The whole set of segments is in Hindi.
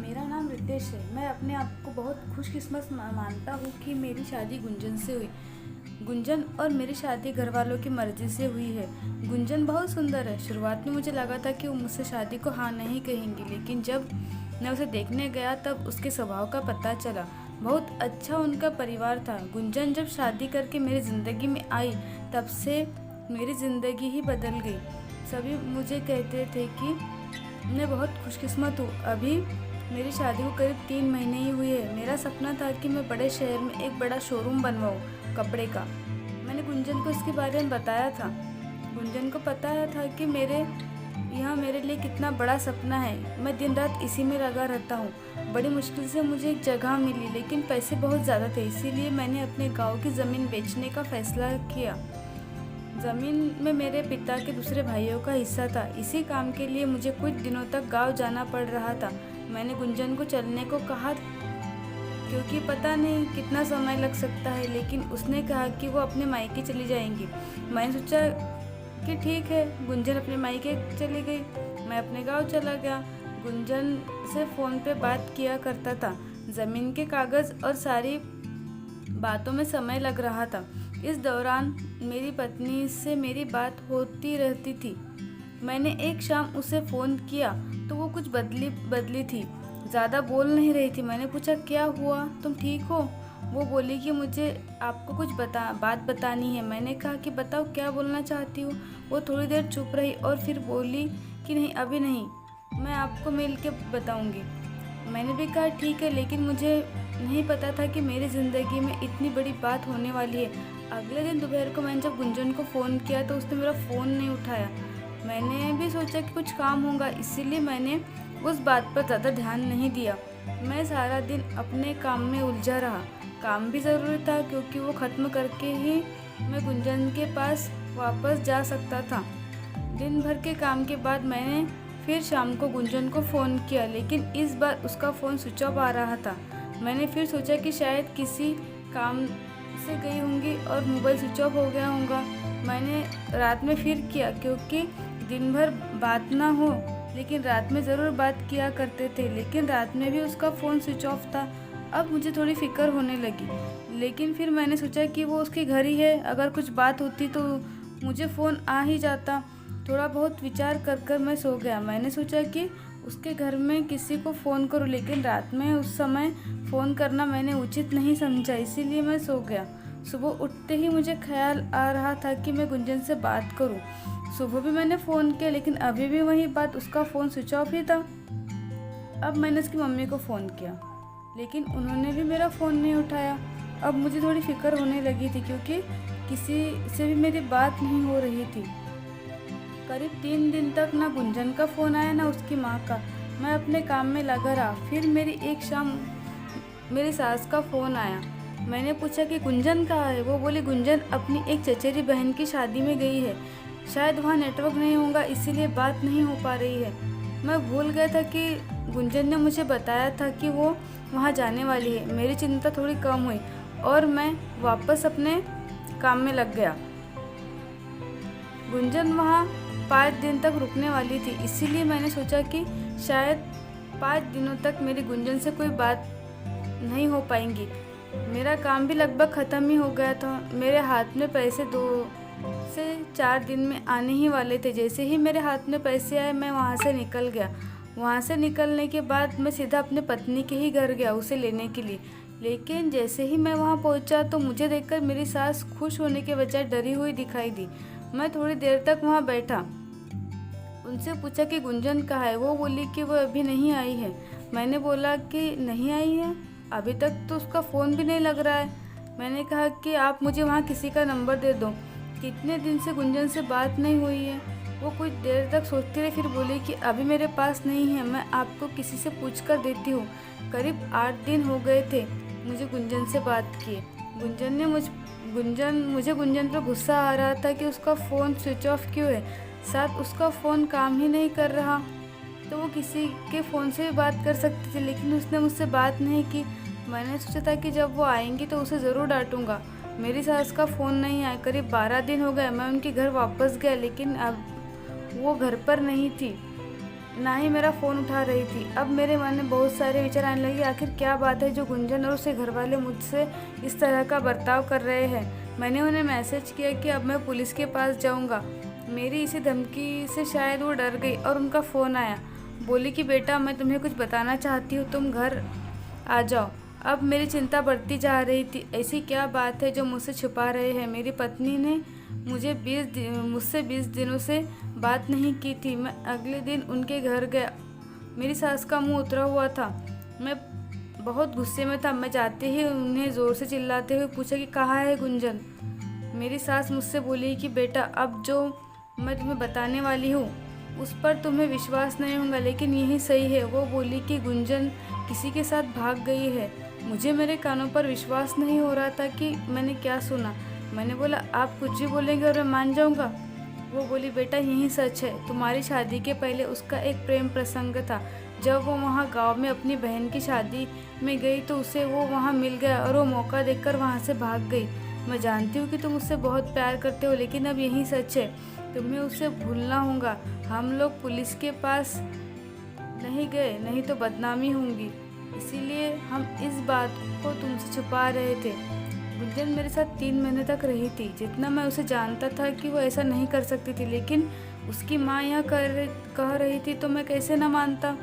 मेरा नाम रितेश है। मैं अपने आप को बहुत खुशकिस्मत मानता हूँ कि मेरी शादी गुंजन से हुई। गुंजन और मेरी शादी घर वालों की मर्जी से हुई है। गुंजन बहुत सुंदर है। शुरुआत में मुझे लगा था कि वो मुझसे शादी को हाँ नहीं कहेंगी, लेकिन जब मैं उसे देखने गया तब उसके स्वभाव का पता चला। बहुत अच्छा उनका परिवार था। गुंजन जब शादी करके मेरी ज़िंदगी में आई तब से मेरी ज़िंदगी ही बदल गई। सभी मुझे कहते थे कि मैं बहुत खुशकिस्मत हूँ। अभी मेरी शादी को करीब 3 महीने ही हुए हैं। मेरा सपना था कि मैं बड़े शहर में एक बड़ा शोरूम बनवाऊँ कपड़े का। मैंने गुंजन को इसके बारे में बताया था। गुंजन को पता था कि मेरे लिए कितना बड़ा सपना है। मैं दिन रात इसी में लगा रहता हूँ। बड़ी मुश्किल से मुझे एक जगह मिली, लेकिन पैसे बहुत ज़्यादा थे, इसीलिए मैंने अपने गाँव की ज़मीन बेचने का फैसला किया। ज़मीन में मेरे पिता के दूसरे भाइयों का हिस्सा था। इसी काम के लिए मुझे कुछ दिनों तक गांव जाना पड़ रहा था। मैंने गुंजन को चलने को कहा क्योंकि पता नहीं कितना समय लग सकता है, लेकिन उसने कहा कि वो अपने मायके चली जाएंगी। मैंने सोचा कि ठीक है। गुंजन अपने मायके चली गई, मैं अपने गाँव चला गया। गुंजन से फ़ोन पे बात किया करता था। ज़मीन के कागज़ और सारी बातों में समय लग रहा था। इस दौरान मेरी पत्नी से मेरी बात होती रहती थी। मैंने एक शाम उसे फ़ोन किया तो वो कुछ बदली थी, ज़्यादा बोल नहीं रही थी। मैंने पूछा, क्या हुआ, तुम ठीक हो? वो बोली कि मुझे आपको कुछ बात बतानी है। मैंने कहा कि बताओ, क्या बोलना चाहती हो? वो थोड़ी देर चुप रही और फिर बोली कि नहीं, अभी नहीं, मैं आपको मिल के बताऊँगी। मैंने भी कहा ठीक है, लेकिन मुझे नहीं पता था कि मेरी ज़िंदगी में इतनी बड़ी बात होने वाली है। अगले दिन दोपहर को मैंने जब गुंजन को फ़ोन किया तो उसने मेरा फ़ोन नहीं उठाया। मैंने भी सोचा कि कुछ काम होगा, इसीलिए मैंने उस बात पर ज़्यादा ध्यान नहीं दिया। मैं सारा दिन अपने काम में उलझा रहा। काम भी ज़रूरी था क्योंकि वो ख़त्म करके ही मैं गुंजन के पास वापस जा सकता था। दिन भर के काम के बाद मैंने फिर शाम को गुंजन को फ़ोन किया, लेकिन इस बार उसका फ़ोन स्विच ऑफ आ रहा था। मैंने फिर सोचा कि शायद किसी काम से गई होंगी और मोबाइल स्विच ऑफ हो गया होगा। मैंने रात में फिर किया क्योंकि दिन भर बात ना हो, लेकिन रात में ज़रूर बात किया करते थे, लेकिन रात में भी उसका फ़ोन स्विच ऑफ था। अब मुझे थोड़ी फिक्र होने लगी, लेकिन फिर मैंने सोचा कि वो उसके घर ही है, अगर कुछ बात होती तो मुझे फ़ोन आ ही जाता। थोड़ा बहुत विचार कर कर मैं सो गया। मैंने सोचा कि उसके घर में किसी को फ़ोन करूं, लेकिन रात में उस समय फ़ोन करना मैंने उचित नहीं समझा, इसीलिए मैं सो गया। सुबह उठते ही मुझे ख्याल आ रहा था कि मैं गुंजन से बात करूं। सुबह भी मैंने फ़ोन किया, लेकिन अभी भी वही बात, उसका फ़ोन स्विच ऑफ ही था। अब मैंने उसकी मम्मी को फ़ोन किया, लेकिन उन्होंने भी मेरा फ़ोन नहीं उठाया। अब मुझे थोड़ी फिक्र होने लगी थी क्योंकि किसी से भी मेरी बात नहीं हो रही थी। करीब 3 दिन तक ना गुंजन का फ़ोन आया ना उसकी माँ का। मैं अपने काम में लगा रहा। फिर एक शाम मेरी सास का फ़ोन आया। मैंने पूछा कि गुंजन कहाँ है? वो बोली गुंजन अपनी एक चचेरी बहन की शादी में गई है, शायद वहाँ नेटवर्क नहीं होगा, इसीलिए बात नहीं हो पा रही है। मैं भूल गया था कि गुंजन ने मुझे बताया था कि वो वहाँ जाने वाली है। मेरी चिंता थोड़ी कम हुई और मैं वापस अपने काम में लग गया। गुंजन वहाँ 5 दिन तक रुकने वाली थी, इसीलिए मैंने सोचा कि शायद 5 दिनों तक मेरी गुंजन से कोई बात नहीं हो पाएंगी। मेरा काम भी लगभग ख़त्म ही हो गया था। मेरे हाथ में पैसे 2 से 4 दिन में आने ही वाले थे। जैसे ही मेरे हाथ में पैसे आए मैं वहाँ से निकल गया। वहाँ से निकलने के बाद मैं सीधा अपने पत्नी के ही घर गया उसे लेने के लिए। लेकिन जैसे ही मैं वहाँ पहुँचा तो मुझे देखकर मेरी सास खुश होने के बजाय डरी हुई दिखाई दी। मैं थोड़ी देर तक वहाँ बैठा, उनसे पूछा कि गुंजन कहाँ है? वो बोली कि वो अभी नहीं आई है। मैंने बोला कि नहीं आई है, अभी तक तो उसका फ़ोन भी नहीं लग रहा है। मैंने कहा कि आप मुझे वहाँ किसी का नंबर दे दो, कितने दिन से गुंजन से बात नहीं हुई है। वो कुछ देर तक सोचती रही, फिर बोली कि अभी मेरे पास नहीं है, मैं आपको किसी से पूछ कर देती हूँ। करीब 8 दिन हो गए थे मुझे गुंजन से बात किए। मुझे गुंजन पर गुस्सा आ रहा था कि उसका फ़ोन स्विच ऑफ क्यों है, साथ उसका फ़ोन काम ही नहीं कर रहा। तो वो किसी के फ़ोन से भी बात कर सकती थी, लेकिन उसने मुझसे बात नहीं की। मैंने सोचा था कि जब वो आएंगी तो उसे ज़रूर डांटूंगा। मेरी सास का फ़ोन नहीं आया। करीब 12 दिन हो गए। मैं उनके घर वापस गया, लेकिन अब वो घर पर नहीं थी। ना ही मेरा फ़ोन उठा रही थी। अब मेरे मन में बहुत सारे विचार आने लगे, आखिर क्या बात है जो गुंजन और उसके घर वाले मुझसे इस तरह का बर्ताव कर रहे हैं। मैंने उन्हें मैसेज किया कि अब मैं पुलिस के पास जाऊंगा। मेरी इसी धमकी से शायद वो डर गई और उनका फ़ोन आया। बोली कि बेटा मैं तुम्हें कुछ बताना चाहती हूँ, तुम घर आ जाओ। अब मेरी चिंता बढ़ती जा रही थी, ऐसी क्या बात है जो मुझसे छुपा रहे हैं। मेरी पत्नी ने मुझसे 20 दिनों से बात नहीं की थी। मैं अगले दिन उनके घर गया। मेरी सास का मुंह उतरा हुआ था। मैं बहुत गुस्से में था। मैं जाते ही उन्हें ज़ोर से चिल्लाते हुए पूछा कि कहाँ है गुंजन। मेरी सास मुझसे बोली कि बेटा अब जो मैं तुम्हें बताने वाली हूँ उस पर तुम्हें विश्वास नहीं होगा, लेकिन यही सही है। वो बोली कि गुंजन किसी के साथ भाग गई है। मुझे मेरे कानों पर विश्वास नहीं हो रहा था कि मैंने क्या सुना। मैंने बोला आप कुछ भी बोलेंगे और मैं मान जाऊंगा। वो बोली बेटा यही सच है, तुम्हारी शादी के पहले उसका एक प्रेम प्रसंग था। जब वो वहाँ गांव में अपनी बहन की शादी में गई तो उसे वो वहाँ मिल गया और वो मौका देखकर वहाँ से भाग गई। मैं जानती हूँ कि तुम उससे बहुत प्यार करते हो, लेकिन अब यही सच है, तुम्हें उसे भूलना होगा। हम लोग पुलिस के पास नहीं गए, नहीं तो बदनामी होंगी, इसीलिए हम इस बात को तुमसे छुपा रहे थे। गुंजन मेरे साथ 3 महीने तक रही थी। जितना मैं उसे जानता था कि वो ऐसा नहीं कर सकती थी, लेकिन उसकी माँ यह कह रही थी तो मैं कैसे न मानता।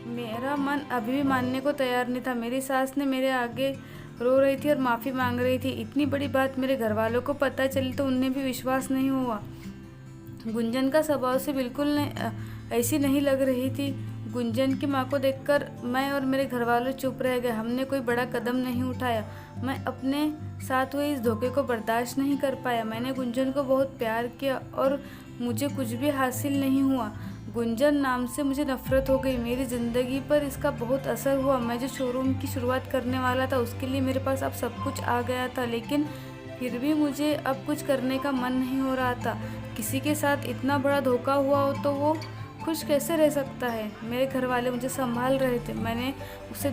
मेरा मन अभी भी मानने को तैयार नहीं था। मेरी सास ने मेरे आगे रो रही थी और माफ़ी मांग रही थी। इतनी बड़ी बात मेरे घर वालों को पता चली तो उन्हें भी विश्वास नहीं हुआ। गुंजन का स्वभाव से बिल्कुल ऐसी नहीं लग रही थी। गुंजन की माँ को देखकर मैं और मेरे घर वाले चुप रह गए। हमने कोई बड़ा कदम नहीं उठाया। मैं अपने साथ हुए इस धोखे को बर्दाश्त नहीं कर पाया। मैंने गुंजन को बहुत प्यार किया और मुझे कुछ भी हासिल नहीं हुआ। गुंजन नाम से मुझे नफरत हो गई। मेरी ज़िंदगी पर इसका बहुत असर हुआ। मैं जो शोरूम की शुरुआत करने वाला था उसके लिए मेरे पास अब सब कुछ आ गया था, लेकिन फिर भी मुझे अब कुछ करने का मन नहीं हो रहा था। किसी के साथ इतना बड़ा धोखा हुआ हो तो वो खुश कैसे रह सकता है। मेरे घर वाले मुझे संभाल रहे थे। मैंने उसे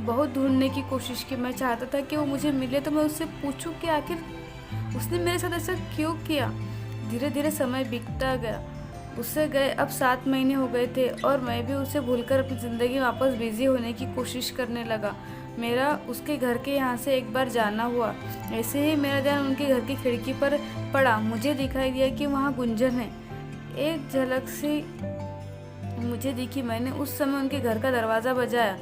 बहुत ढूंढने की कोशिश की। मैं चाहता था कि वो मुझे मिले तो मैं उससे पूछूं कि आखिर उसने मेरे साथ ऐसा क्यों किया। धीरे धीरे समय बीतता गया। उससे गए अब 7 महीने हो गए थे और मैं भी उसे भूलकर अपनी ज़िंदगी में वापस बिजी होने की कोशिश करने लगा। मेरा उसके घर के यहाँ से एक बार जाना हुआ। ऐसे ही मेरा ध्यान उनके घर की खिड़की पर पड़ा। मुझे दिखाई दिया कि वहाँ गुंजन है। एक झलक से मुझे दिखी। मैंने उस समय उनके घर का दरवाज़ा बजाया।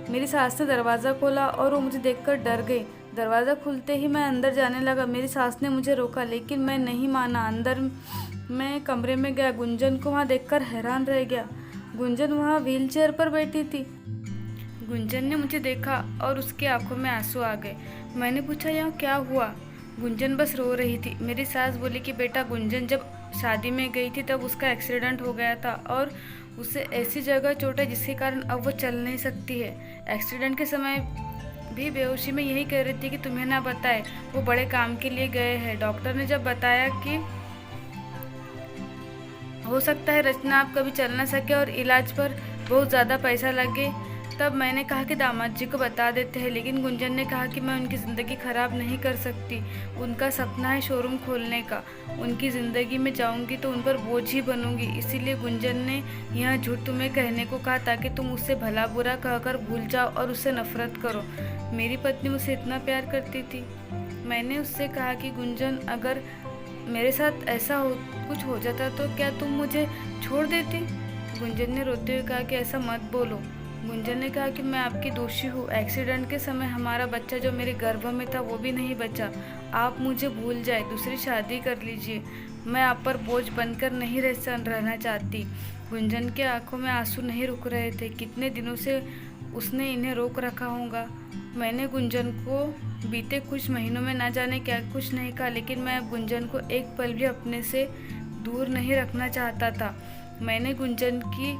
मेरी सास ने दरवाज़ा खोला और वो मुझे देखकर डर गई। दरवाज़ा खुलते ही मैं अंदर जाने लगा। मेरी सास ने मुझे रोका, लेकिन मैं नहीं माना। अंदर मैं कमरे में गया। गुंजन को वहाँ देखकर हैरान रह गया। गुंजन वहाँ व्हीलचेयर पर बैठी थी। गुंजन ने मुझे देखा और उसकी आंखों में आंसू आ गए। मैंने पूछा यहाँ क्या हुआ। गुंजन बस रो रही थी। मेरी सास बोली कि बेटा गुंजन जब शादी में गई थी तब उसका एक्सीडेंट हो गया था और उसे ऐसी जगह चोट है जिसके कारण अब वो चल नहीं सकती है। एक्सीडेंट के समय भी बेहोशी में यही कह रही थी कि तुम्हें ना बताए, वो बड़े काम के लिए गए हैं। डॉक्टर ने जब बताया कि हो सकता है रचना आप कभी चल ना सके और इलाज पर बहुत ज़्यादा पैसा लगे, तब मैंने कहा कि दामाद जी को बता देते हैं। लेकिन गुंजन ने कहा कि मैं उनकी ज़िंदगी ख़राब नहीं कर सकती। उनका सपना है शोरूम खोलने का। उनकी ज़िंदगी में जाऊंगी तो उन पर बोझ ही बनूंगी। इसीलिए गुंजन ने यह झूठ तुम्हें कहने को कहा ताकि तुम उससे भला बुरा कहकर भूल जाओ और उससे नफरत करो। मेरी पत्नी मुझसे इतना प्यार करती थी। मैंने उससे कहा कि गुंजन अगर मेरे साथ ऐसा कुछ हो जाता तो क्या तुम मुझे छोड़ देती। गुंजन ने रोते हुए कहा कि ऐसा मत बोलो। गुंजन ने कहा कि मैं आपकी दोषी हूँ। एक्सीडेंट के समय हमारा बच्चा जो मेरे गर्भ में था वो भी नहीं बचा। आप मुझे भूल जाए, दूसरी शादी कर लीजिए। मैं आप पर बोझ बनकर नहीं रहना चाहती। गुंजन के आंखों में आंसू नहीं रुक रहे थे। कितने दिनों से उसने इन्हें रोक रखा होगा। मैंने गुंजन को बीते कुछ महीनों में ना जाने क्या कुछ नहीं कहा, लेकिन मैं अब गुंजन को एक पल भी अपने से दूर नहीं रखना चाहता था। मैंने गुंजन की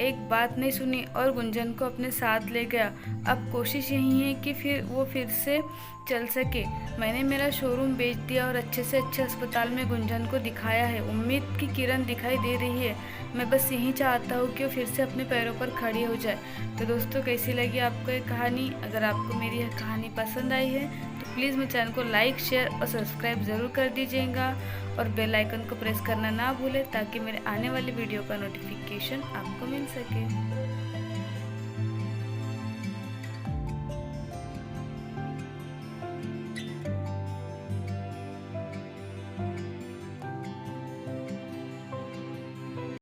एक बात नहीं सुनी और गुंजन को अपने साथ ले गया। अब कोशिश यही है कि वो फिर से चल सके। मैंने मेरा शोरूम बेच दिया और अच्छे से अच्छे अस्पताल में गुंजन को दिखाया है। उम्मीद की किरण दिखाई दे रही है। मैं बस यही चाहता हूँ कि वो फिर से अपने पैरों पर खड़ी हो जाए। तो दोस्तों कैसी लगी आपको ये कहानी। अगर आपको मेरी यह कहानी पसंद आई है तो प्लीज़ मेरे चैनल को लाइक, शेयर और सब्सक्राइब ज़रूर कर दीजिएगा और बेल आइकन को प्रेस करना ना भूलें ताकि मेरे आने वाली वीडियो का नोटिफिकेशन आपको मिल सके।